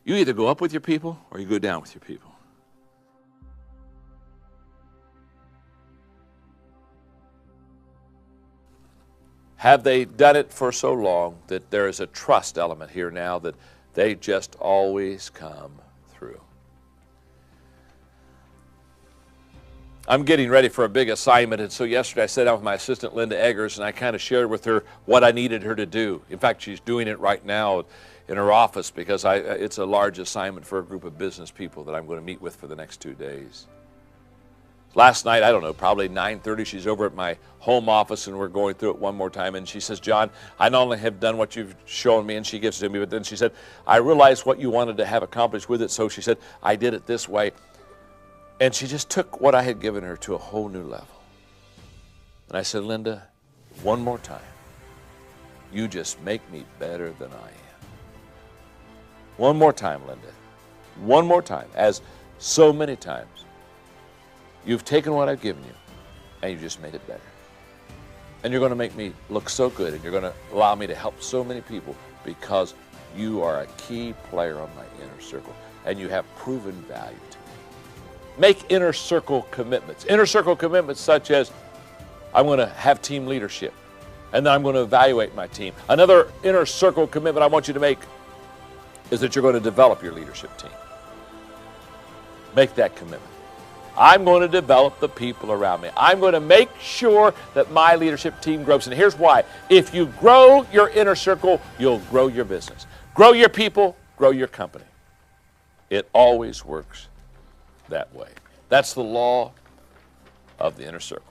You either go up with your people or you go down with your people. Have they done it for so long that there is a trust element here now that they just always come through? I'm getting ready for a big assignment, and so yesterday I sat down with my assistant, Linda Eggers, and I kind of shared with her what I needed her to do. In fact, she's doing it right now in her office because it's a large assignment for a group of business people that I'm going to meet with for the next 2 days. Last night, I don't know, probably 9:30, she's over at my home office, and we're going through it one more time, and she says, John, I not only have done what you've shown me, and she gives it to me, but then she said, I realized what you wanted to have accomplished with it, so she said, I did it this way. And she just took what I had given her to a whole new level. And I said, Linda, one more time, you just make me better than I am. One more time, Linda. One more time, as so many times. You've taken what I've given you, and you just made it better. And you're going to make me look so good, and you're going to allow me to help so many people because you are a key player on my inner circle, and you have proven value to me. Make inner circle commitments. Inner circle commitments such as, I'm going to have team leadership, and then I'm going to evaluate my team. Another inner circle commitment I want you to make is that you're going to develop your leadership team. Make that commitment. I'm going to develop the people around me. I'm going to make sure that my leadership team grows. And here's why. If you grow your inner circle, you'll grow your business. Grow your people, grow your company. It always works that way. That's the law of the inner circle.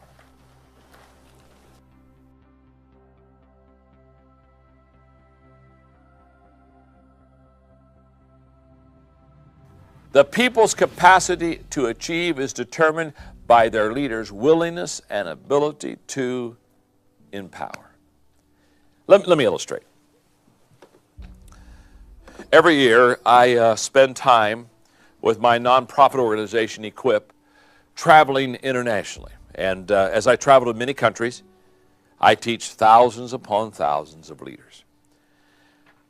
The people's capacity to achieve is determined by their leaders' willingness and ability to empower. Let me illustrate. Every year, I spend time with my nonprofit organization, Equip, traveling internationally. And as I travel to many countries, I teach thousands upon thousands of leaders.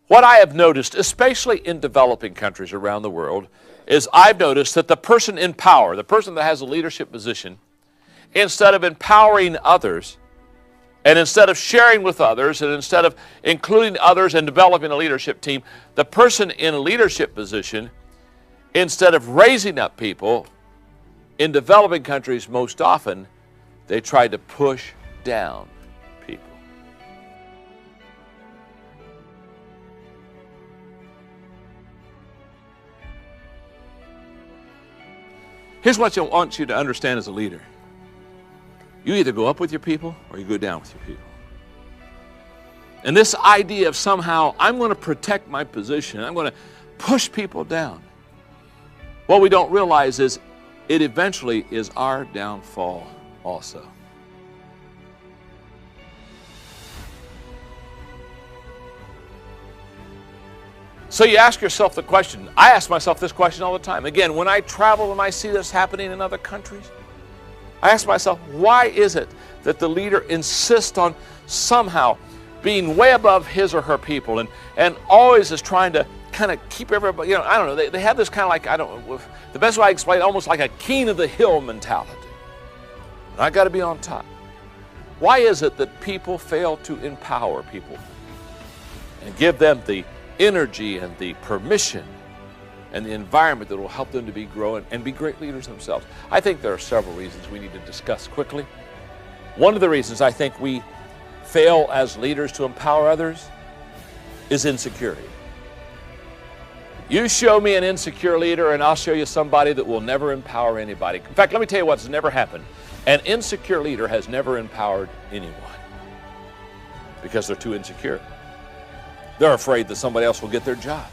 What I have noticed, especially in developing countries around the world, is I've noticed that the person in power, the person that has a leadership position, instead of empowering others, and instead of sharing with others, and instead of including others and developing a leadership team, the person in a leadership position, instead of raising up people, in developing countries most often, they try to push down people. Here's what I want you to understand as a leader. You either go up with your people or you go down with your people. And this idea of somehow, I'm going to protect my position, I'm going to push people down. What we don't realize is it eventually is our downfall also. So you ask yourself the question, I ask myself this question all the time. Again, when I travel and I see this happening in other countries, I ask myself, why is it that the leader insists on somehow being way above his or her people and always is trying to kind of keep everybody, I don't know, they have this kind of like, the best way I explain it, almost like a king of the hill mentality. And I got to be on top. Why is it that people fail to empower people and give them the energy and the permission and the environment that will help them to be growing and be great leaders themselves? I think there are several reasons we need to discuss quickly. One of the reasons I think we fail as leaders to empower others is insecurity. You show me an insecure leader and I'll show you somebody that will never empower anybody. In fact, let me tell you what's never happened. An insecure leader has never empowered anyone because they're too insecure. They're afraid that somebody else will get their job.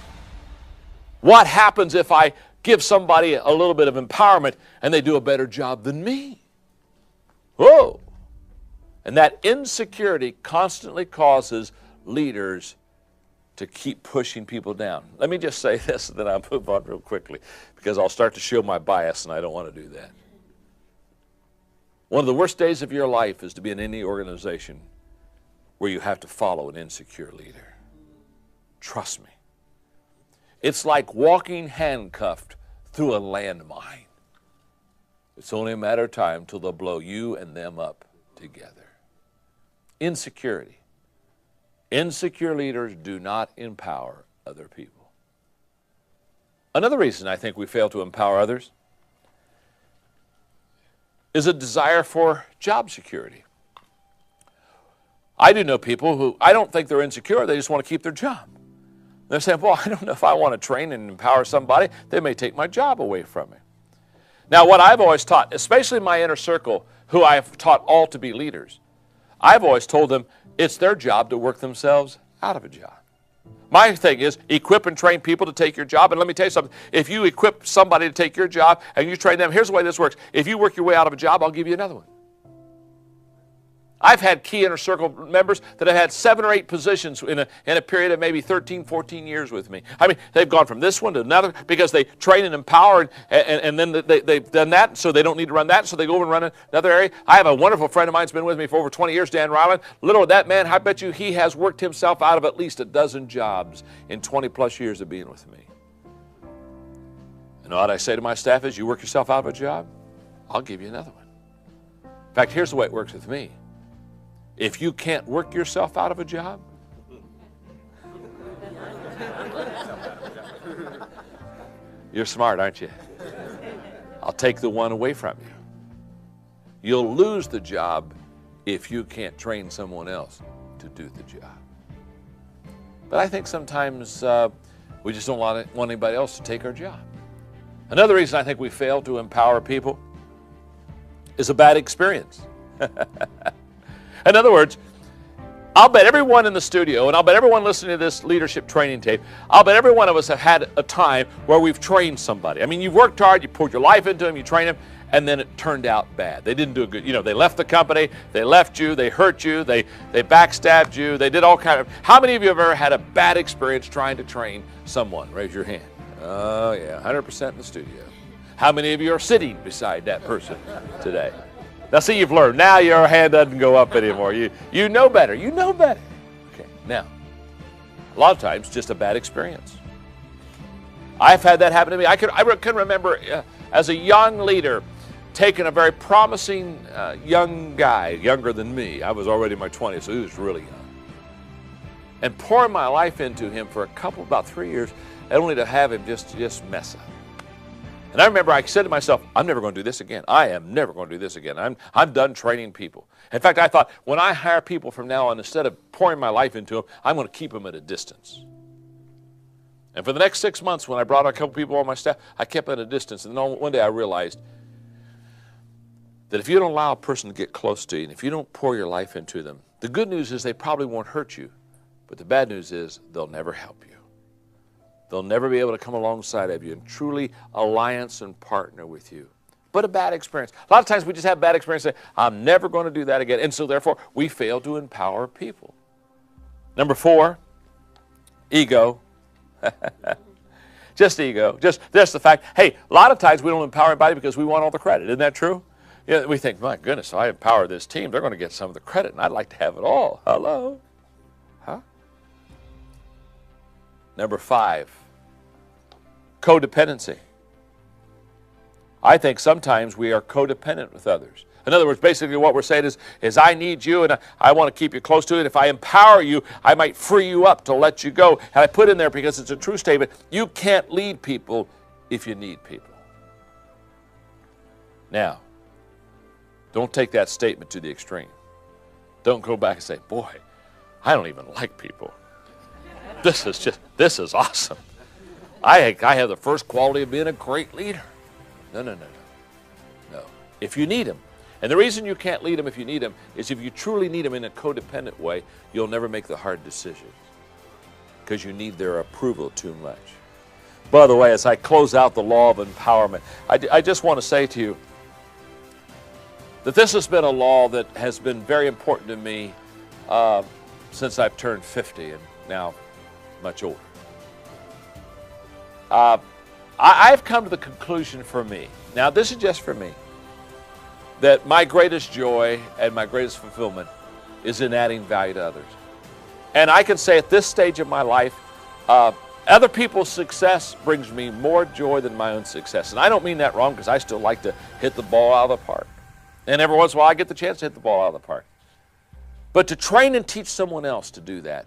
What happens if I give somebody a little bit of empowerment and they do a better job than me? Whoa! And that insecurity constantly causes leaders to keep pushing people down. Let me just say this, and then I'll move on real quickly, because I'll start to show my bias, and I don't want to do that. One of the worst days of your life is to be in any organization where you have to follow an insecure leader. Trust me. It's like walking handcuffed through a landmine. It's only a matter of time till they'll blow you and them up together. Insecurity. Insecure leaders do not empower other people. Another reason I think we fail to empower others is a desire for job security. I do know people who, I don't think they're insecure, they just want to keep their job. They're saying, well, I don't know if I want to train and empower somebody, they may take my job away from me. Now, what I've always taught, especially in my inner circle, who I've taught all to be leaders, I've always told them it's their job to work themselves out of a job. My thing is equip and train people to take your job. And let me tell you something. If you equip somebody to take your job and you train them, here's the way this works. If you work your way out of a job, I'll give you another one. I've had key inner circle members that have had 7 or 8 positions in a period of maybe 13, 14 years with me. I mean, they've gone from this one to another because they train and empower, and then they've done that, so they don't need to run that, so they go over and run another area. I have a wonderful friend of mine who's been with me for over 20 years, Dan Ryland. Little of that man, I bet you he has worked himself out of at least a dozen jobs in 20 plus years of being with me. And what I say to my staff is, you work yourself out of a job, I'll give you another one. In fact, here's the way it works with me. If you can't work yourself out of a job, you're smart, aren't you? I'll take the one away from you. You'll lose the job if you can't train someone else to do the job. But I think sometimes we just don't want anybody else to take our job. Another reason I think we fail to empower people is a bad experience. In other words, I'll bet everyone in the studio, and I'll bet everyone listening to this leadership training tape, I'll bet every one of us have had a time where we've trained somebody. I mean, you've worked hard, you poured your life into them, you trained them, and then it turned out bad. They didn't do a good, they left the company, they left you, they hurt you, they backstabbed you, they did all kind of, how many of you have ever had a bad experience trying to train someone? Raise your hand. Oh yeah, 100% in the studio. How many of you are sitting beside that person today? Now see, you've learned. Now your hand doesn't go up anymore. You know better. You know better. Okay, now, a lot of times just a bad experience. I've had that happen to me. I can remember as a young leader taking a very promising young guy, younger than me. I was already in my 20s, so he was really young. And pouring my life into him for about 3 years, only to have him just mess up. And I remember I said to myself, I'm never going to do this again. I am never going to do this again. I'm done training people. In fact, I thought, when I hire people from now on, instead of pouring my life into them, I'm going to keep them at a distance. And for the next 6 months, when I brought a couple people on my staff, I kept them at a distance. And then one day I realized that if you don't allow a person to get close to you, and if you don't pour your life into them, the good news is they probably won't hurt you. But the bad news is they'll never help you. They'll never be able to come alongside of you and truly alliance and partner with you. But a bad experience. A lot of times we just have bad experiences. I'm never going to do that again. And so therefore, we fail to empower people. Number 4, ego. Just ego. Just the fact, hey, a lot of times we don't empower anybody because we want all the credit. Isn't that true? Yeah, we think, my goodness, if I empower this team, they're going to get some of the credit, and I'd like to have it all. Hello? Huh? Number 5, codependency. I think sometimes we are codependent with others. In other words, basically what we're saying is I need you and I want to keep you close to it. If I empower you, I might free you up to let you go. And I put in there because it's a true statement, you can't lead people if you need people. Now, don't take that statement to the extreme. Don't go back and say, boy, I don't even like people. This is awesome. I have the first quality of being a great leader. No. If you need them, and the reason you can't lead them if you need them is if you truly need them in a codependent way, you'll never make the hard decisions because you need their approval too much. By the way, as I close out the law of empowerment, I just want to say to you that this has been a law that has been very important to me since I've turned 50 and now much older. I've come to the conclusion for me, now this is just for me, that my greatest joy and my greatest fulfillment is in adding value to others. And I can say at this stage of my life, Other people's success brings me more joy than my own success. And I don't mean that wrong, because I still like to hit the ball out of the park. And every once in a while I get the chance to hit the ball out of the park. But to train and teach someone else to do that,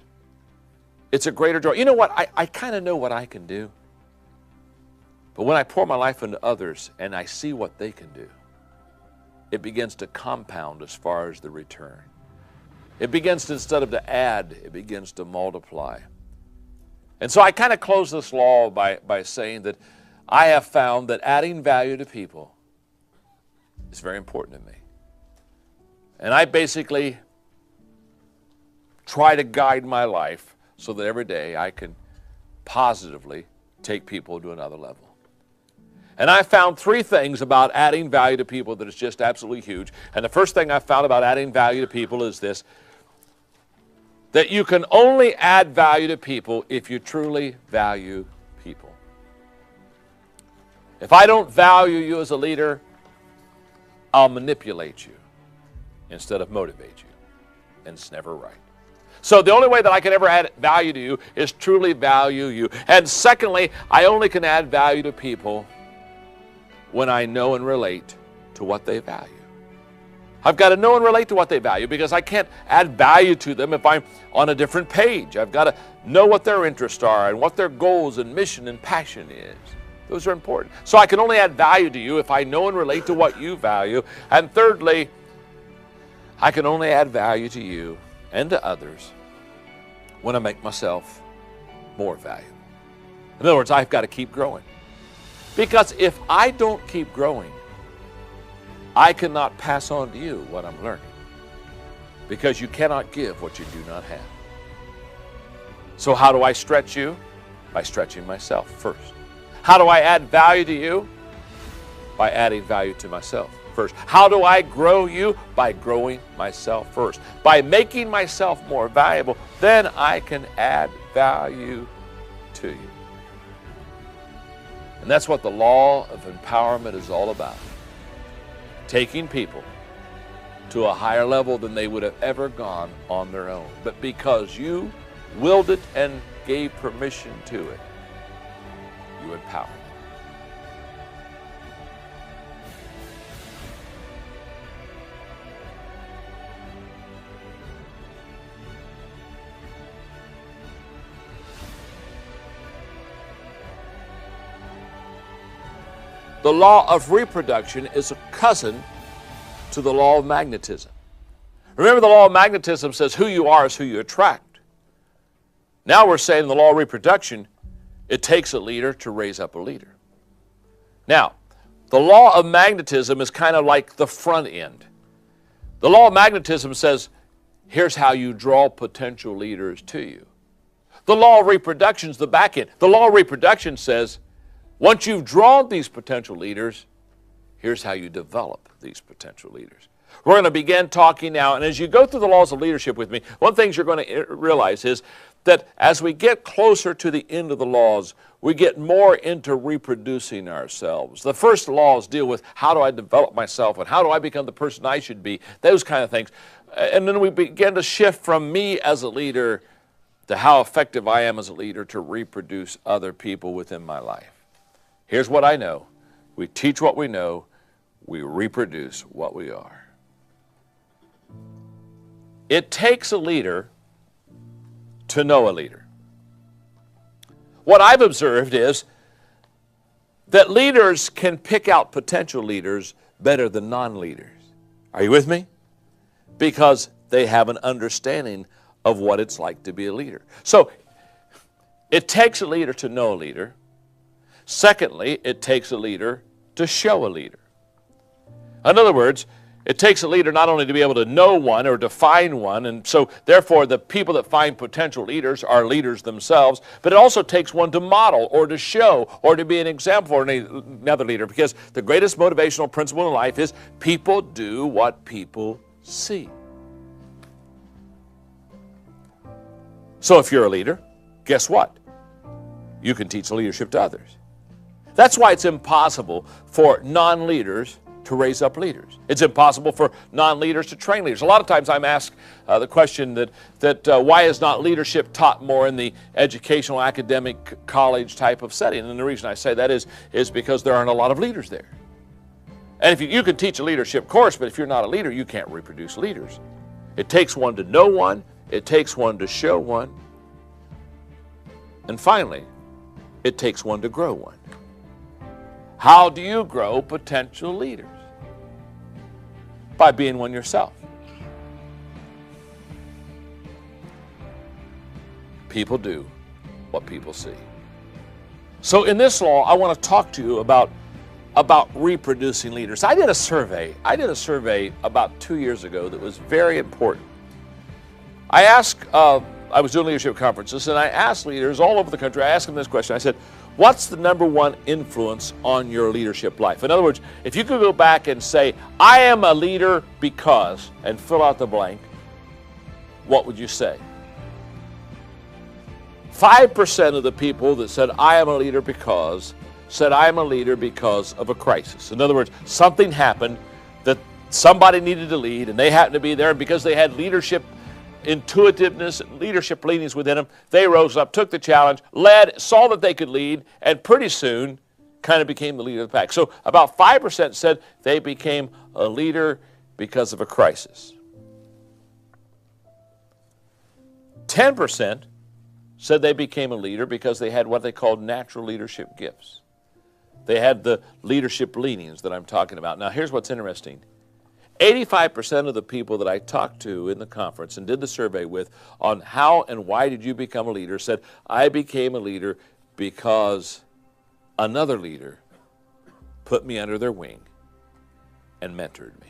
it's a greater joy. You know what? I kind of know what I can do. But when I pour my life into others and I see what they can do, it begins to compound as far as the return. It begins to, instead of to add, it begins to multiply. And so I kind of close this law by saying that I have found that adding value to people is very important to me. And I basically try to guide my life so that every day I can positively take people to another level. And I found 3 things about adding value to people that is just absolutely huge. And the first thing I found about adding value to people is this: that you can only add value to people if you truly value people. If I don't value you as a leader, I'll manipulate you instead of motivate you. And it's never right. So the only way that I can ever add value to you is truly value you. And secondly, I only can add value to people when I know and relate to what they value. I've got to know and relate to what they value, because I can't add value to them if I'm on a different page. I've got to know what their interests are and what their goals and mission and passion is. Those are important. So I can only add value to you if I know and relate to what you value. And thirdly, I can only add value to you and to others when I make myself more valuable. In other words, I've got to keep growing. Because if I don't keep growing, I cannot pass on to you what I'm learning, because you cannot give what you do not have. So how do I stretch you? By stretching myself first. How do I add value to you? By adding value to myself first. How do I grow you? By growing myself first. By making myself more valuable, then I can add value to you. And that's what the law of empowerment is all about. Taking people to a higher level than they would have ever gone on their own. But because you willed it and gave permission to it, you empower them. The law of reproduction is a cousin to the law of magnetism. Remember, the law of magnetism says who you are is who you attract. Now we're saying in the law of reproduction, it takes a leader to raise up a leader. Now, the law of magnetism is kind of like the front end. The law of magnetism says, here's how you draw potential leaders to you. The law of reproduction is the back end. The law of reproduction says, once you've drawn these potential leaders, here's how you develop these potential leaders. We're going to begin talking now, and as you go through the laws of leadership with me, one of the things you're going to realize is that as we get closer to the end of the laws, we get more into reproducing ourselves. The first laws deal with how do I develop myself and how do I become the person I should be, those kind of things. And then we begin to shift from me as a leader to how effective I am as a leader to reproduce other people within my life. Here's what I know. We teach what we know. We reproduce what we are. It takes a leader to know a leader. What I've observed is that leaders can pick out potential leaders better than non-leaders. Are you with me? Because they have an understanding of what it's like to be a leader. So it takes a leader to know a leader. Secondly, it takes a leader to show a leader. In other words, it takes a leader not only to be able to know one or define one, and so therefore the people that find potential leaders are leaders themselves, but it also takes one to model or to show or to be an example for another leader, because the greatest motivational principle in life is people do what people see. So if you're a leader, guess what? You can teach leadership to others. That's why it's impossible for non-leaders to raise up leaders. It's impossible for non-leaders to train leaders. A lot of times I'm asked the question that why is not leadership taught more in the educational, academic, college type of setting? And the reason I say that is because there aren't a lot of leaders there. And if you can teach a leadership course, but if you're not a leader, you can't reproduce leaders. It takes one to know one. It takes one to show one. And finally, it takes one to grow one. How do you grow potential leaders? By being one yourself. People do what people see. So in this law, I want to talk to you about reproducing leaders. I did a survey about 2 years ago that was very important. I was doing leadership conferences, and I asked leaders all over the country, I asked them this question. I said, what's the number one influence on your leadership life? In other words, if you could go back and say, I am a leader because, and fill out the blank, what would you say? 5% of the people that said, I am a leader because, said, I am a leader because of a crisis. In other words, something happened that somebody needed to lead, and they happened to be there, and because they had leadership intuitiveness, leadership leanings within them, they rose up, took the challenge, led, saw that they could lead, and pretty soon kind of became the leader of the pack. So about 5% said they became a leader because of a crisis. 10% said they became a leader because they had what they called natural leadership gifts. They had the leadership leanings that I'm talking about. Now here's what's interesting. 85% of the people that I talked to in the conference and did the survey with on how and why did you become a leader said, I became a leader because another leader put me under their wing and mentored me.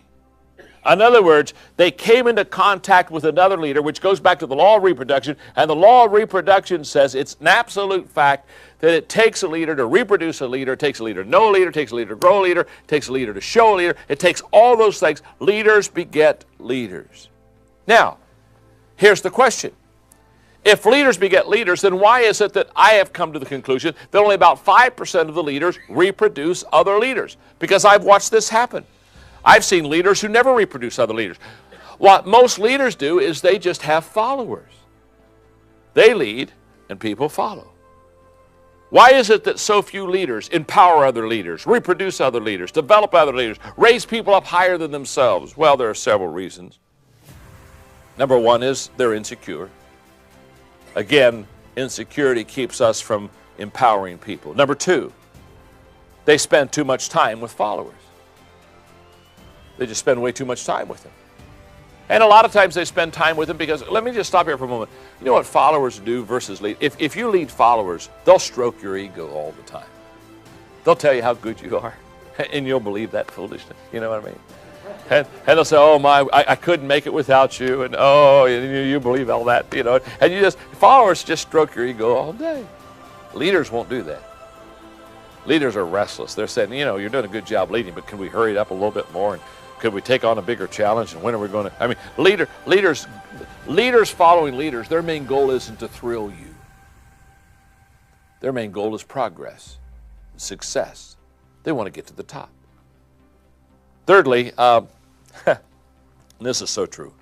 In other words, they came into contact with another leader, which goes back to the law of reproduction, and the law of reproduction says it's an absolute fact that it takes a leader to reproduce a leader, it takes a leader to know a leader, it takes a leader to grow a leader, it takes a leader to show a leader, it takes all those things. Leaders beget leaders. Now, here's the question. If leaders beget leaders, then why is it that I have come to the conclusion that only about 5% of the leaders reproduce other leaders? Because I've watched this happen. I've seen leaders who never reproduce other leaders. What most leaders do is they just have followers. They lead and people follow. Why is it that so few leaders empower other leaders, reproduce other leaders, develop other leaders, raise people up higher than themselves? Well, there are several reasons. Number one is they're insecure. Again, insecurity keeps us from empowering people. Number two, they spend too much time with followers. They just spend way too much time with them. And a lot of times they spend time with them because, let me just stop here for a moment. You know what followers do versus lead? If you lead followers, they'll stroke your ego all the time. They'll tell you how good you are, and you'll believe that foolishness. You know what I mean? And they'll say, oh my, I couldn't make it without you, and oh, you believe all that, you know. And followers just stroke your ego all day. Leaders won't do that. Leaders are restless. They're saying, you know, you're doing a good job leading, but can we hurry it up a little bit more? And could we take on a bigger challenge? And when are we going to? I mean, leaders following leaders, their main goal isn't to thrill you. Their main goal is progress, success. They want to get to the top. Thirdly, this is so true.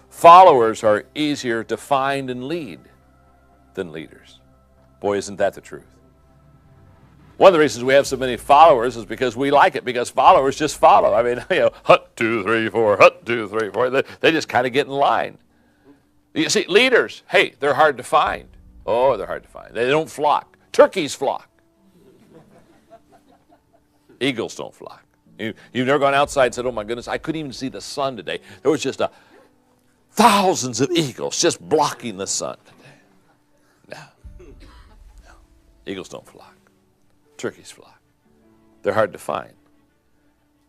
Followers are easier to find and lead than leaders. Boy, isn't that the truth? One of the reasons we have so many followers is because we like it, because followers just follow. I mean, you know, hut, 2, 3, 4, hut, 2, 3, 4. They just kind of get in line. You see, leaders, hey, they're hard to find. Oh, they're hard to find. They don't flock. Turkeys flock. Eagles don't flock. You've never gone outside and said, oh my goodness, I couldn't even see the sun today. There was just thousands of eagles just blocking the sun today. No. Eagles don't flock. Turkeys flock. They're hard to find.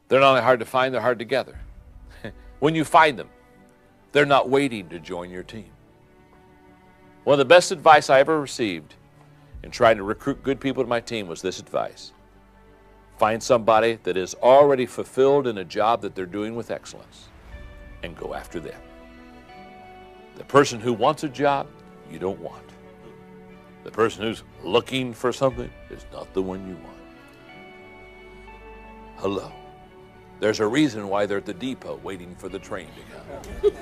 They're not only hard to find, they're hard to gather. When you find them, they're not waiting to join your team. One of the best advice I ever received in trying to recruit good people to my team was this advice. Find somebody that is already fulfilled in a job that they're doing with excellence and go after them. The person who wants a job, you don't want. The person who's looking for something is not the one you want. Hello. There's a reason why they're at the depot waiting for the train to come.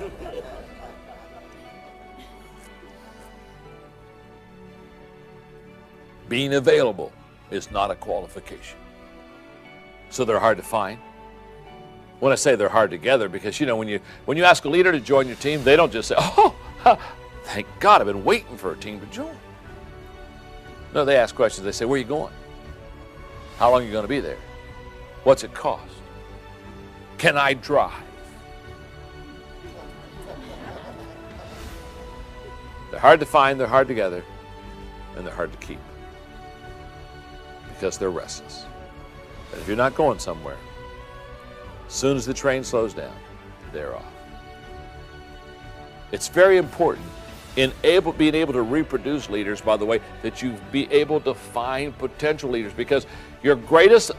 Being available is not a qualification. So they're hard to find. When I say they're hard together, because when you ask a leader to join your team, they don't just say, "Oh, thank God, I've been waiting for a team to join." No, they ask questions. They say, "Where are you going? How long are you going to be there? What's it cost? Can I drive?" They're hard to find, they're hard together, and they're hard to keep because they're restless. But if you're not going somewhere, as soon as the train slows down, they're off. It's very important in being able to reproduce leaders, by the way, that you be able to find potential leaders, because your greatest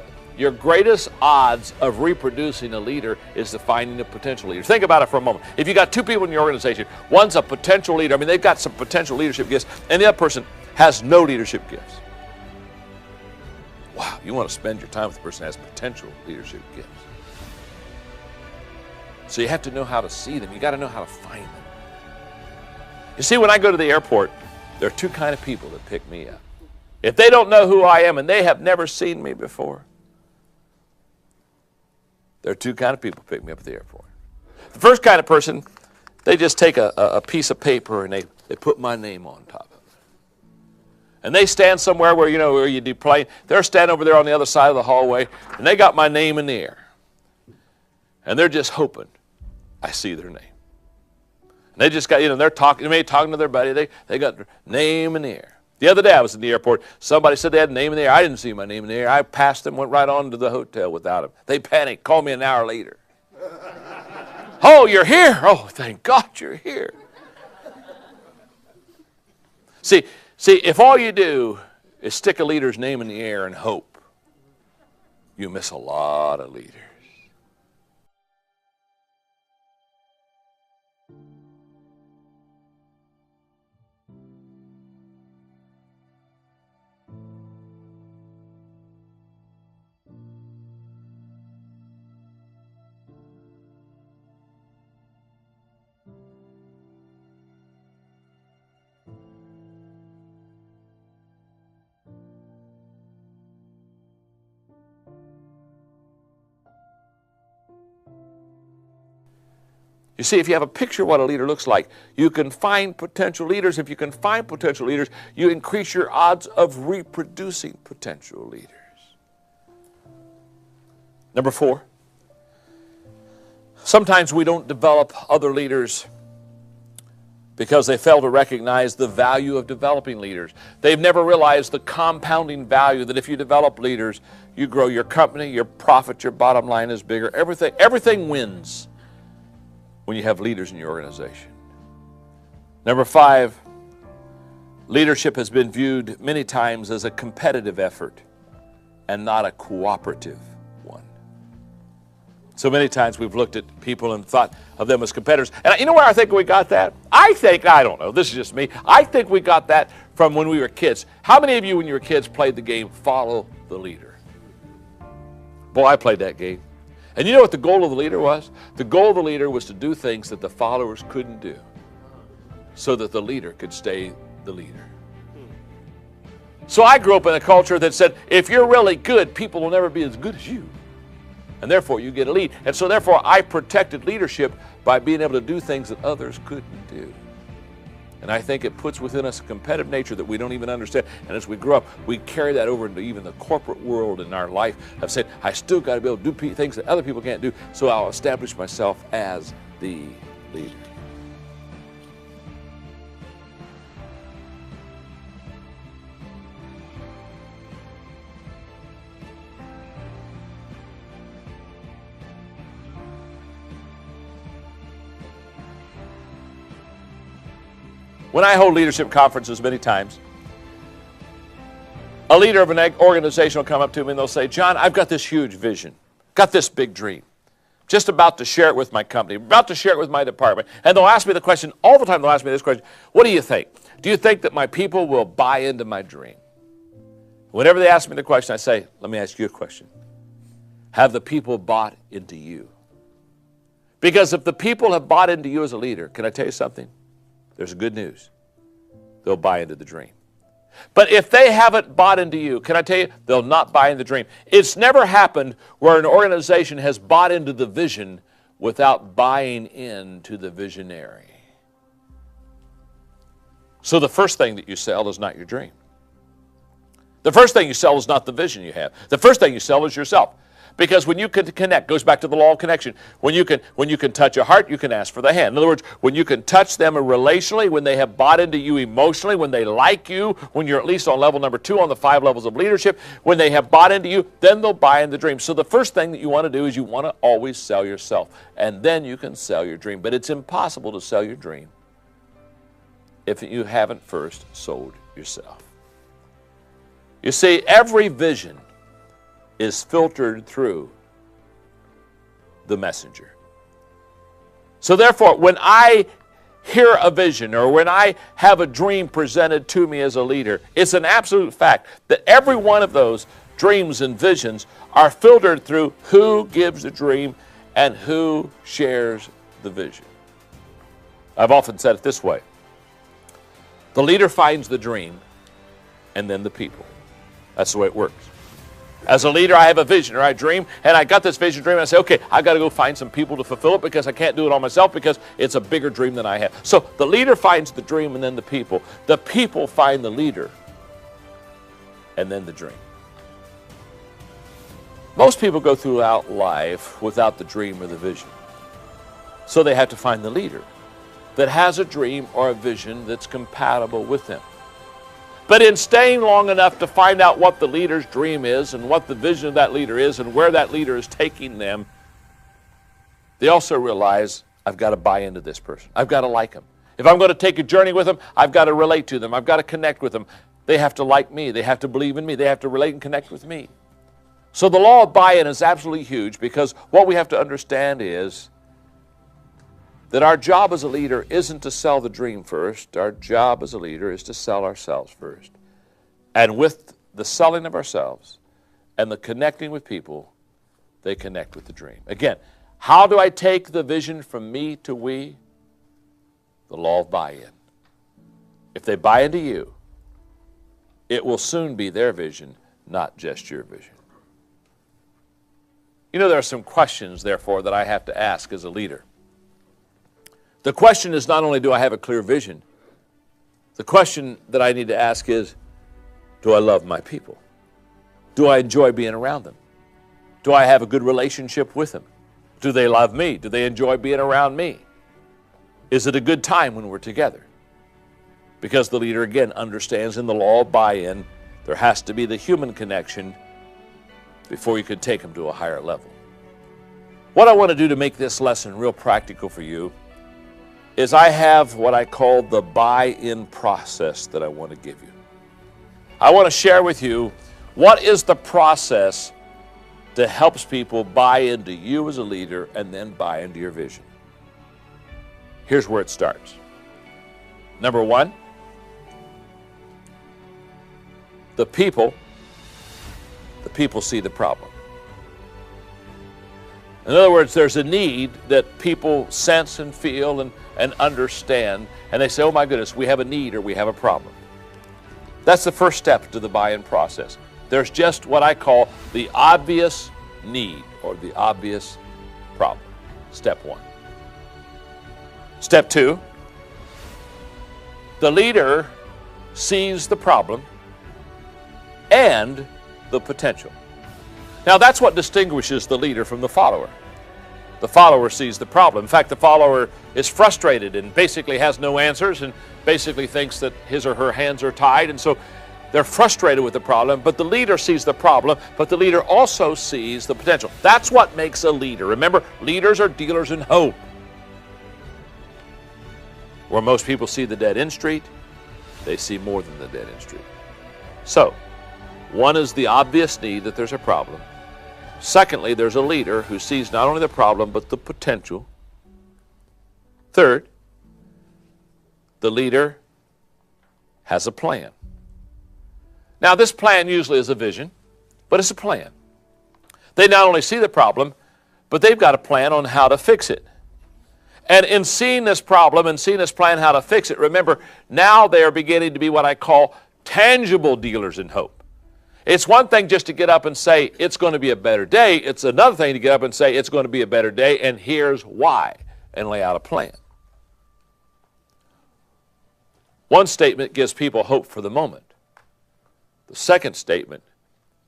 odds of reproducing a leader is to finding a potential leader. Think about it for a moment. If you got two people in your organization, one's a potential leader, they've got some potential leadership gifts, and the other person has no leadership gifts. Wow, you want to spend your time with the person that has potential leadership gifts. So you have to know how to see them. You got to know how to find them. You see, when I go to the airport, there are two kinds of people that pick me up. If they don't know who I am and they have never seen me before, there are two kinds of people who pick me up at the airport. The first kind of person, they just take a piece of paper and they put my name on top of it. And they stand somewhere where you deplane. They're standing over there on the other side of the hallway, and they got my name in the air. And they're just hoping I see their name. And they just got, they're talking to their buddy. They got their name in the air. The other day I was in the airport. Somebody said they had a name in the air. I didn't see my name in the air. I passed them, went right on to the hotel without them. They panicked, called me an hour later. "Oh, you're here. Oh, thank God you're here." See, if all you do is stick a leader's name in the air and hope, you miss a lot of leaders. You see, if you have a picture of what a leader looks like, you can find potential leaders. If you can find potential leaders, you increase your odds of reproducing potential leaders. Number 4, sometimes we don't develop other leaders because they fail to recognize the value of developing leaders. They've never realized the compounding value that if you develop leaders, you grow your company, your profit, your bottom line is bigger. Everything wins when you have leaders in your organization. Number 5, leadership has been viewed many times as a competitive effort and not a cooperative one. So many times we've looked at people and thought of them as competitors. And you know where I think we got that? I don't know, this is just me, I think we got that from when we were kids. How many of you when you were kids played the game Follow the Leader? Boy, I played that game. And you know what the goal of the leader was? The goal of the leader was to do things that the followers couldn't do so that the leader could stay the leader. So I grew up in a culture that said, if you're really good, people will never be as good as you. And therefore, you get a lead. And so therefore, I protected leadership by being able to do things that others couldn't do. And I think it puts within us a competitive nature that we don't even understand. And as we grow up, we carry that over into even the corporate world in our life of saying, I still got to be able to do things that other people can't do, so I'll establish myself as the leader. When I hold leadership conferences many times, a leader of an organization will come up to me and they'll say, John, I've got this huge vision, got this big dream, just about to share it with my company, about to share it with my department. And they'll ask me the question, all the time they'll ask me this question, what do you think? Do you think that my people will buy into my dream? Whenever they ask me the question, I say, let me ask you a question. Have the people bought into you? Because if the people have bought into you as a leader, can I tell you something? There's good news. They'll buy into the dream. But if they haven't bought into you, can I tell you, they'll not buy into the dream. It's never happened where an organization has bought into the vision without buying into the visionary. So the first thing that you sell is not your dream. The first thing you sell is not the vision you have. The first thing you sell is yourself. Because when you can connect, goes back to the law of connection. When you can touch a heart, you can ask for the hand. In other words, when you can touch them relationally, when they have bought into you emotionally, when they like you, when you're at least on level number 2 on the 5 levels of leadership, when they have bought into you, then they'll buy into the dream. So the first thing that you want to do is you want to always sell yourself. And then you can sell your dream. But it's impossible to sell your dream if you haven't first sold yourself. You see, every vision is filtered through the messenger. So therefore, when I hear a vision or when I have a dream presented to me as a leader, it's an absolute fact that every one of those dreams and visions are filtered through who gives the dream and who shares the vision. I've often said it this way. The leader finds the dream and then the people. That's the way it works. As a leader, I have a vision or I dream, and I got this vision dream, and I say, okay, I've got to go find some people to fulfill it because I can't do it all myself because it's a bigger dream than I have. So the leader finds the dream and then the people. The people find the leader and then the dream. Most people go throughout life without the dream or the vision. So they have to find the leader that has a dream or a vision that's compatible with them. But in staying long enough to find out what the leader's dream is and what the vision of that leader is and where that leader is taking them, they also realize, I've got to buy into this person. I've got to like them. If I'm going to take a journey with them, I've got to relate to them. I've got to connect with them. They have to like me. They have to believe in me. They have to relate and connect with me. So the law of buy-in is absolutely huge because what we have to understand is that our job as a leader isn't to sell the dream first. Our job as a leader is to sell ourselves first. And with the selling of ourselves and the connecting with people, they connect with the dream. Again, how do I take the vision from me to we? The law of buy-in. If they buy into you, it will soon be their vision, not just your vision. You know, there are some questions, therefore, that I have to ask as a leader. The question is not only do I have a clear vision, the question that I need to ask is, do I love my people? Do I enjoy being around them? Do I have a good relationship with them? Do they love me? Do they enjoy being around me? Is it a good time when we're together? Because the leader, again, understands in the law of buy-in, there has to be the human connection before you can take them to a higher level. What I want to do to make this lesson real practical for you is I have what I call the buy-in process that I want to give you. I want to share with you what is the process that helps people buy into you as a leader and then buy into your vision. Here's where it starts. Number one, the people see the problem. In other words, there's a need that people sense and feel and understand, and they say, oh my goodness, we have a need or we have a problem. That's the first step to the buy-in process. There's just what I call the obvious need or the obvious problem. Step one. Step two, the leader sees the problem and the potential. Now that's what distinguishes the leader from the follower. The follower sees the problem. In fact, the follower is frustrated and basically has no answers and basically thinks that his or her hands are tied, and so they're frustrated with the problem, but the leader sees the problem, but the leader also sees the potential. That's what makes a leader. Remember, leaders are dealers in hope. Where most people see the dead-end street, they see more than the dead-end street. So, one is the obvious need that there's a problem. Secondly, there's a leader who sees not only the problem, but the potential. Third, the leader has a plan. Now, this plan usually is a vision, but it's a plan. They not only see the problem, but they've got a plan on how to fix it. And in seeing this problem and seeing this plan how to fix it, remember, now they are beginning to be what I call tangible dealers in hope. It's one thing just to get up and say, it's going to be a better day. It's another thing to get up and say, it's going to be a better day, and here's why, and lay out a plan. One statement gives people hope for the moment. The second statement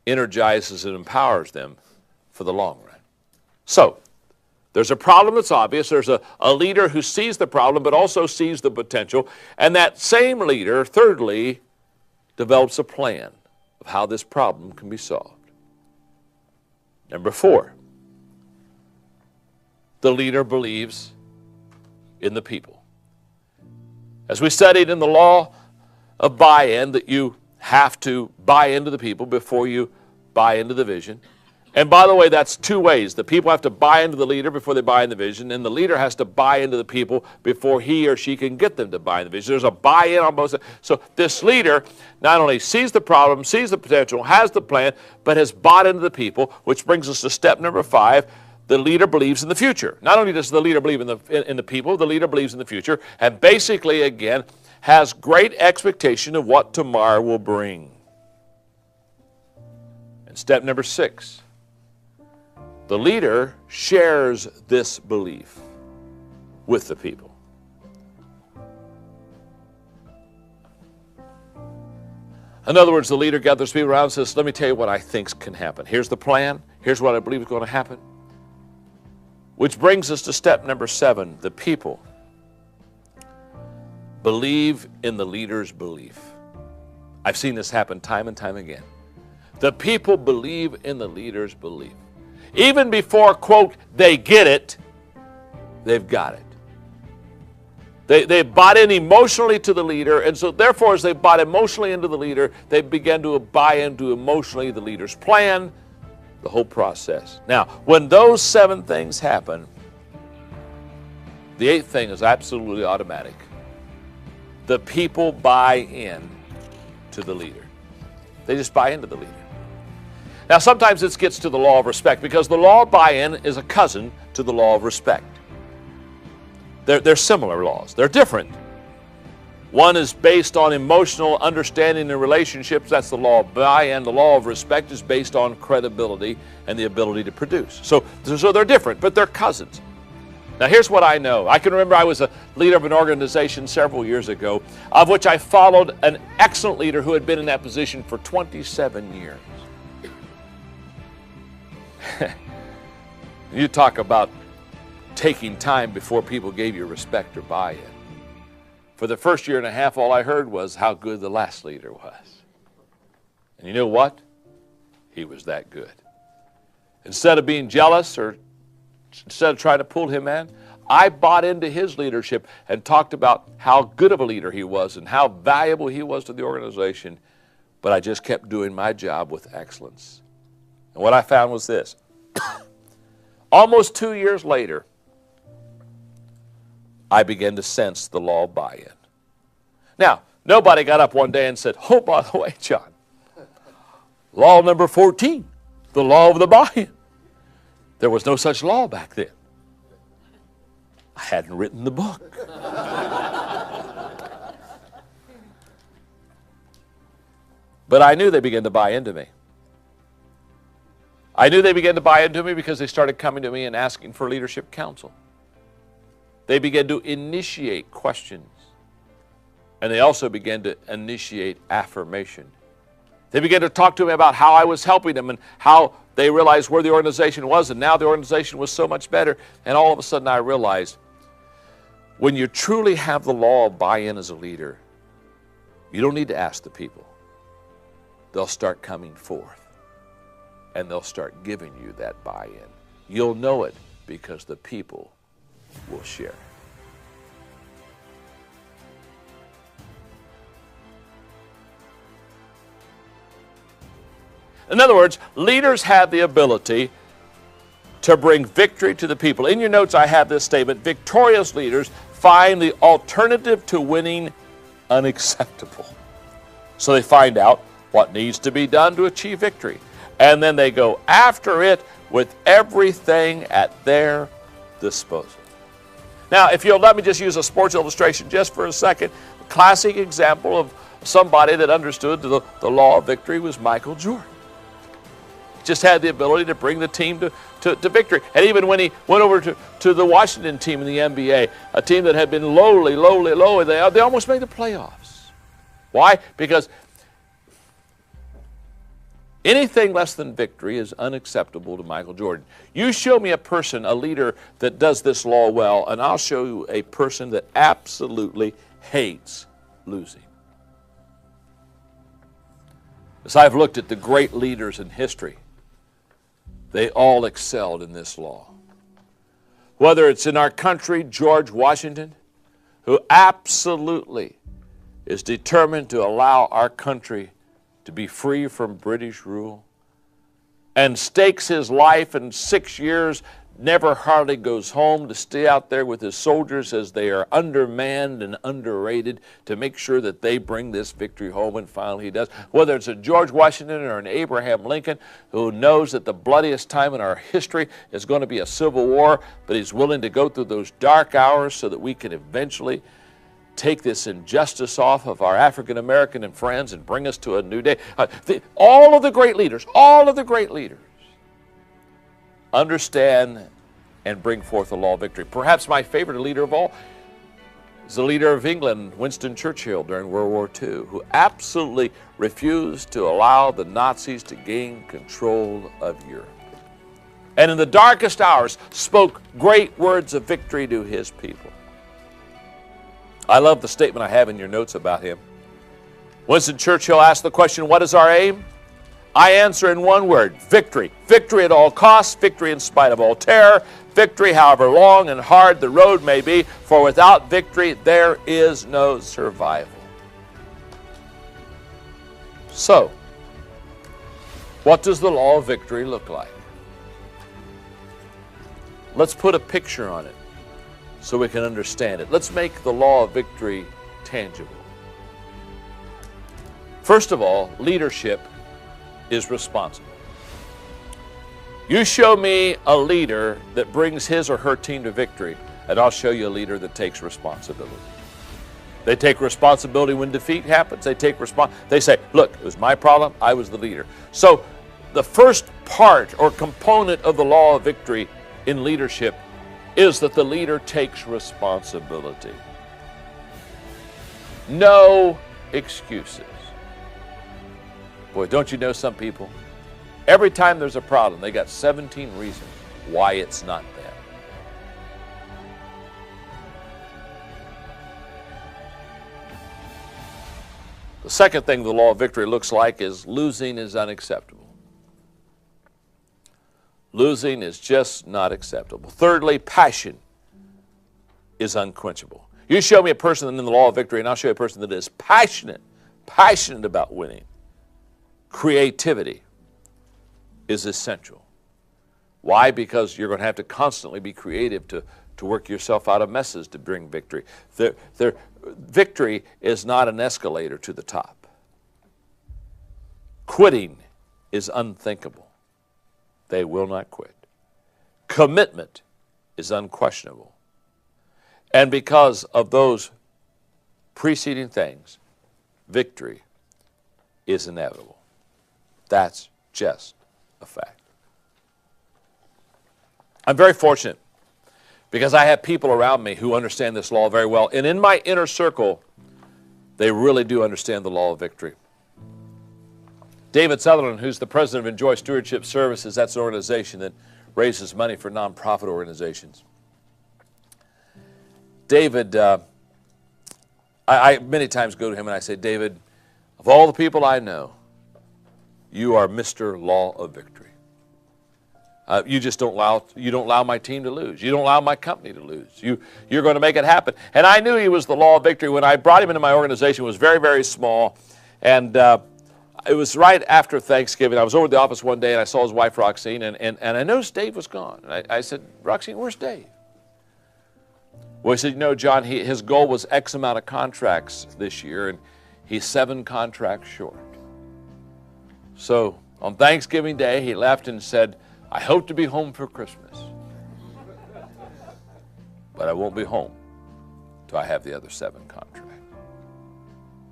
energizes and empowers them for the long run. So, there's a problem that's obvious. There's a leader who sees the problem but also sees the potential. And that same leader, thirdly, develops a plan of how this problem can be solved. Number 4, the leader believes in the people. As we studied in the law of buy-in, that you have to buy into the people before you buy into the vision. And by the way, that's two ways. The people have to buy into the leader before they buy into the vision, and the leader has to buy into the people before he or she can get them to buy into the vision. There's a buy-in on both sides. So this leader not only sees the problem, sees the potential, has the plan, but has bought into the people, which brings us to step number 5. The leader believes in the future. Not only does the leader believe in the people, the leader believes in the future, and basically, again, has great expectation of what tomorrow will bring. And step number 6. The leader shares this belief with the people. In other words, the leader gathers people around and says, let me tell you what I think can happen. Here's the plan. Here's what I believe is going to happen. Which brings us to step number 7. The people believe in the leader's belief. I've seen this happen time and time again. The people believe in the leader's belief. Even before, quote, they get it, they've got it. They bought in emotionally to the leader, and so therefore as they bought emotionally into the leader, they began to buy into emotionally the leader's plan, the whole process. Now, when those 7 things happen, the 8th thing is absolutely automatic. The people buy in to the leader. They just buy into the leader. Now, sometimes this gets to the law of respect, because the law of buy-in is a cousin to the law of respect. They're similar laws. They're different. One is based on emotional understanding and relationships. That's the law of buy-in. The law of respect is based on credibility and the ability to produce. So they're different, but they're cousins. Now, here's what I know. I can remember I was a leader of an organization several years ago, of which I followed an excellent leader who had been in that position for 27 years. You talk about taking time before people gave you respect or buy-in. For the first year and a half, all I heard was how good the last leader was. And you know what? He was that good. Instead of being jealous or instead of trying to pull him in, I bought into his leadership and talked about how good of a leader he was and how valuable he was to the organization, but I just kept doing my job with excellence. And what I found was this. Almost 2 years later, I began to sense the law of buy-in. Now, nobody got up one day and said, oh, by the way, John, law number 14, the law of the buy-in. There was no such law back then. I hadn't written the book. But I knew they began to buy into me. I knew they began to buy into me because they started coming to me and asking for leadership counsel. They began to initiate questions. And they also began to initiate affirmation. They began to talk to me about how I was helping them and how they realized where the organization was, and now the organization was so much better. And all of a sudden I realized, when you truly have the law of buy-in as a leader, you don't need to ask the people. They'll start coming forth. And they'll start giving you that buy-in. You'll know it because the people will share. In other words, leaders have the ability to bring victory to the people. In your notes, I have this statement: victorious leaders find the alternative to winning unacceptable. So they find out what needs to be done to achieve victory. and then they go after it with everything at their disposal. Now, if you'll let me just use a sports illustration just for a second, a classic example of somebody that understood the law of victory was Michael Jordan. Just had the ability to bring the team to victory. And even when he went over to the Washington team in the NBA, a team that had been lowly, they almost made the playoffs. Why? Because anything less than victory is unacceptable to Michael Jordan. You show me a person, a leader that does this law well, and I'll show you a person that absolutely hates losing. As I've looked at the great leaders in history, they all excelled in this law. Whether it's in our country, George Washington, who absolutely is determined to allow our country to be free from British rule, and stakes his life in 6 years, never hardly goes home to stay out there with his soldiers as they are undermanned and underrated to make sure that they bring this victory home, and finally he does. Whether it's a George Washington or an Abraham Lincoln who knows that the bloodiest time in our history is going to be a civil war, but he's willing to go through those dark hours so that we can eventually take this injustice off of our African American and friends and bring us to a new day. All of the great leaders understand and bring forth the law of victory. Perhaps my favorite leader of all is the leader of England, Winston Churchill, during World War II, who absolutely refused to allow the Nazis to gain control of Europe. And in the darkest hours spoke great words of victory to his people. I love the statement I have in your notes about him. Winston Churchill asked the question, what is our aim? I answer in one word, victory. Victory at all costs, victory in spite of all terror, victory however long and hard the road may be, for without victory there is no survival. So, what does the law of victory look like? Let's put a picture on it so we can understand it. Let's make the law of victory tangible. First of all, leadership is responsible. You show me a leader that brings his or her team to victory, and I'll show you a leader that takes responsibility. They take responsibility when defeat happens. They say, look, it was my problem, I was the leader. So the first part or component of the law of victory in leadership is that the leader takes responsibility. No excuses. Boy, don't you know some people? Every time there's a problem, they got 17 reasons why it's not them. The second thing the law of victory looks like is losing is unacceptable. Losing is just not acceptable. Thirdly, passion is unquenchable. You show me a person in the law of victory, and I'll show you a person that is passionate about winning. Creativity is essential. Why? Because you're going to have to constantly be creative to work yourself out of messes to bring victory. Victory is not an escalator to the top. Quitting is unthinkable. They will not quit. Commitment is unquestionable. And because of those preceding things, victory is inevitable. That's just a fact. I'm very fortunate because I have people around me who understand this law very well. And in my inner circle, they really do understand the law of victory. David Sutherland, who's the president of Enjoy Stewardship Services, that's an organization that raises money for nonprofit organizations. David, I many times go to him and I say, David, of all the people I know, you are Mr. Law of Victory. You don't allow my team to lose. You don't allow my company to lose. You're going to make it happen. And I knew he was the Law of Victory when I brought him into my organization. It was very, very small. And it was right after Thanksgiving. I was over at the office one day and I saw his wife, Roxine, and I noticed Dave was gone. And I said, Roxine, where's Dave? Well, he said, you know, John, his goal was X amount of contracts this year, and he's 7 contracts short. So On Thanksgiving Day, he left and said, I hope to be home for Christmas. But I won't be home till I have the other 7 contracts.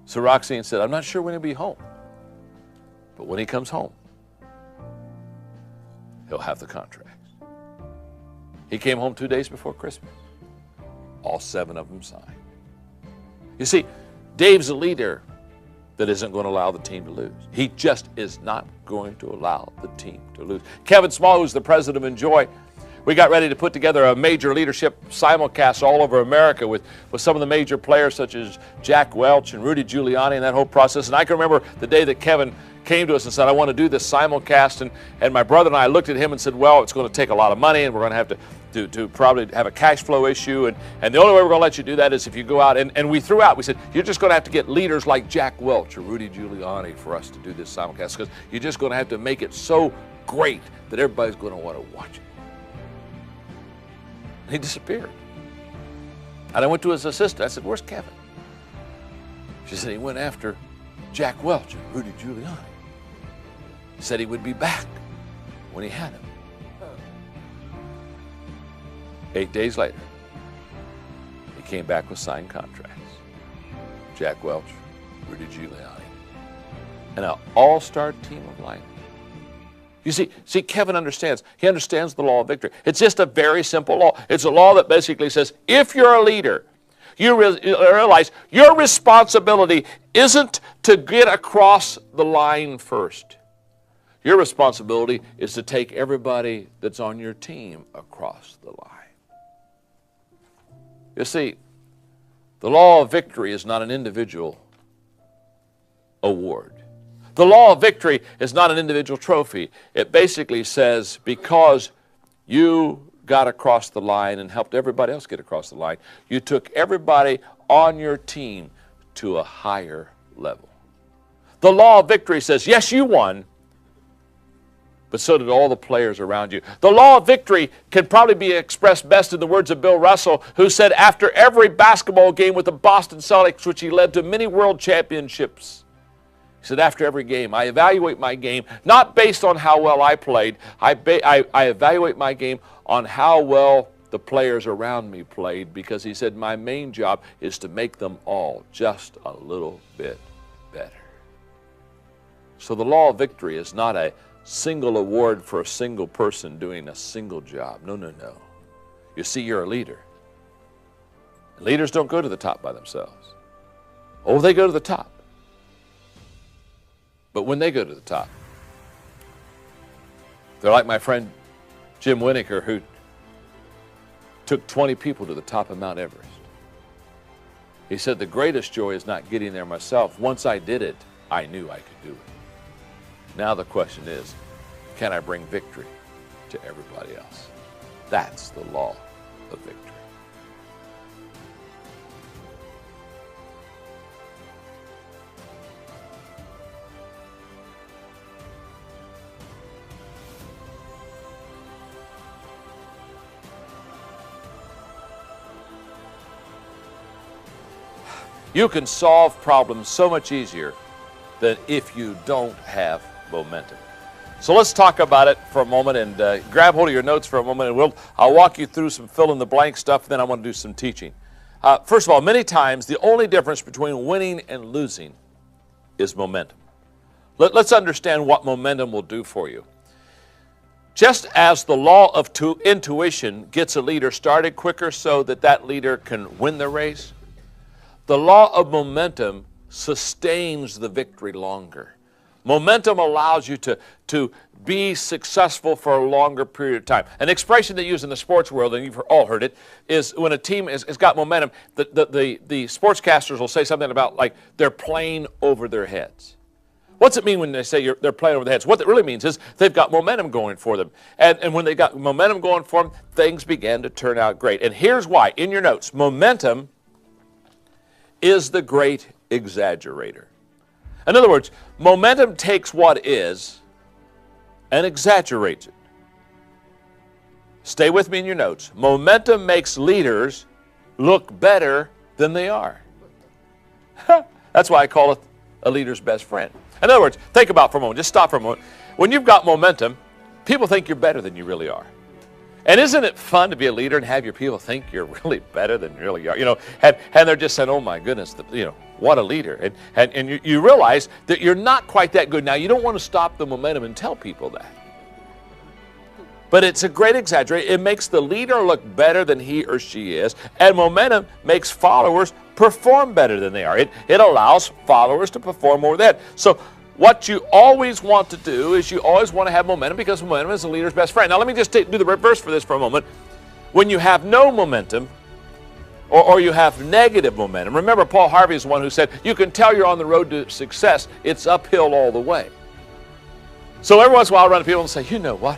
So Roxanne said, I'm not sure when he'll be home. But when he comes home, he'll have the contracts. He came home 2 days before Christmas. All 7 of them signed. You see, Dave's a leader that isn't going to allow the team to lose. He just is not going to allow the team to lose. Kevin Small, who's the president of Enjoy, we got ready to put together a major leadership simulcast all over America with some of the major players such as Jack Welch and Rudy Giuliani and that whole process. And I can remember the day that Kevin came to us and said, I want to do this simulcast. And my brother and I looked at him and said, well, it's going to take a lot of money and we're going to have to probably have a cash flow issue. And the only way we're going to let you do that is if you go out. And we threw out, we said, you're just going to have to get leaders like Jack Welch or Rudy Giuliani for us to do this simulcast because you're just going to have to make it so great that everybody's going to want to watch it. He disappeared. And I went to his assistant. I said, where's Kevin? She said, he went after Jack Welch and Rudy Giuliani. He said he would be back when he had him. 8 days later, he came back with signed contracts. Jack Welch, Rudy Giuliani, and an all-star team of linemen. You see, Kevin understands. He understands the law of victory. It's just a very simple law. It's a law that basically says, if you're a leader, you realize your responsibility isn't to get across the line first. Your responsibility is to take everybody that's on your team across the line. You see, the law of victory is not an individual award. The law of victory is not an individual trophy. It basically says because you got across the line and helped everybody else get across the line, you took everybody on your team to a higher level. The law of victory says, yes, you won, but so did all the players around you. The law of victory can probably be expressed best in the words of Bill Russell, who said after every basketball game with the Boston Celtics, which he led to many world championships, he said, after every game, I evaluate my game not based on how well I played. I evaluate my game on how well the players around me played because he said, my main job is to make them all just a little bit better. So the law of victory is not a single award for a single person doing a single job. No, no, no. You see, you're a leader. Leaders don't go to the top by themselves. Oh, they go to the top. But when they go to the top, they're like my friend Jim Winokur, who took 20 people to the top of Mount Everest. He said, the greatest joy is not getting there myself. Once I did it, I knew I could do it. Now the question is, can I bring victory to everybody else? That's the law of victory. You can solve problems so much easier than if you don't have momentum. So let's talk about it for a moment and grab hold of your notes for a moment and I'll walk you through some fill-in-the-blank stuff, then I want to do some teaching. First of all, many times the only difference between winning and losing is momentum. Let's understand what momentum will do for you. Just as the law of intuition gets a leader started quicker so that that leader can win the race, the law of momentum sustains the victory longer. Momentum allows you to be successful for a longer period of time. An expression they use in the sports world, and you've all heard it, is when a team has got momentum, the sportscasters will say something about like they're playing over their heads. What's it mean when they say they're playing over their heads? What it really means is they've got momentum going for them. And when they got momentum going for them, things began to turn out great. And here's why. In your notes, momentum is the great exaggerator. In other words, momentum takes what is and exaggerates it. Stay with me in your notes. Momentum makes leaders look better than they are. That's why I call it a leader's best friend. In other words, think about it for a moment. Just stop for a moment. when you've got momentum, people think you're better than you really are. And isn't it fun to be a leader and have your people think you're really better than you really are? You know, and they're just saying, oh my goodness, what a leader. And you realize that you're not quite that good. Now, you don't want to stop the momentum and tell people that. But it's a great exaggeration. It makes the leader look better than he or she is. And momentum makes followers perform better than they are. It allows followers to perform more than that. So what you always want to do is you always want to have momentum, because momentum is the leader's best friend. Now let me just do the reverse for this for a moment. When you have no momentum, or you have negative momentum, remember Paul Harvey is the one who said, you can tell you're on the road to success. It's uphill all the way. So every once in a while I run to people and say, you know what?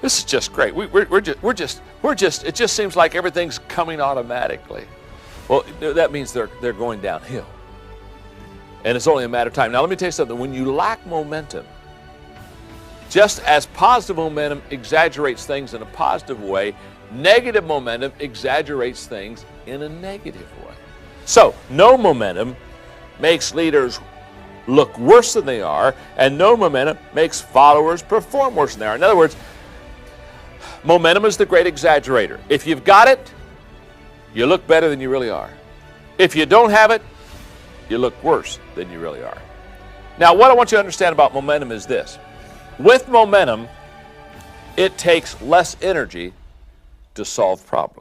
This is just great. It just seems like everything's coming automatically. Well, that means they're going downhill. And it's only a matter of time. Now, let me tell you something. When you lack momentum, just as positive momentum exaggerates things in a positive way, negative momentum exaggerates things in a negative way. So, no momentum makes leaders look worse than they are, and no momentum makes followers perform worse than they are. In other words, momentum is the great exaggerator. If you've got it, you look better than you really are. If you don't have it, you look worse than you really are. Now, what I want you to understand about momentum is this. With momentum, it takes less energy to solve problems.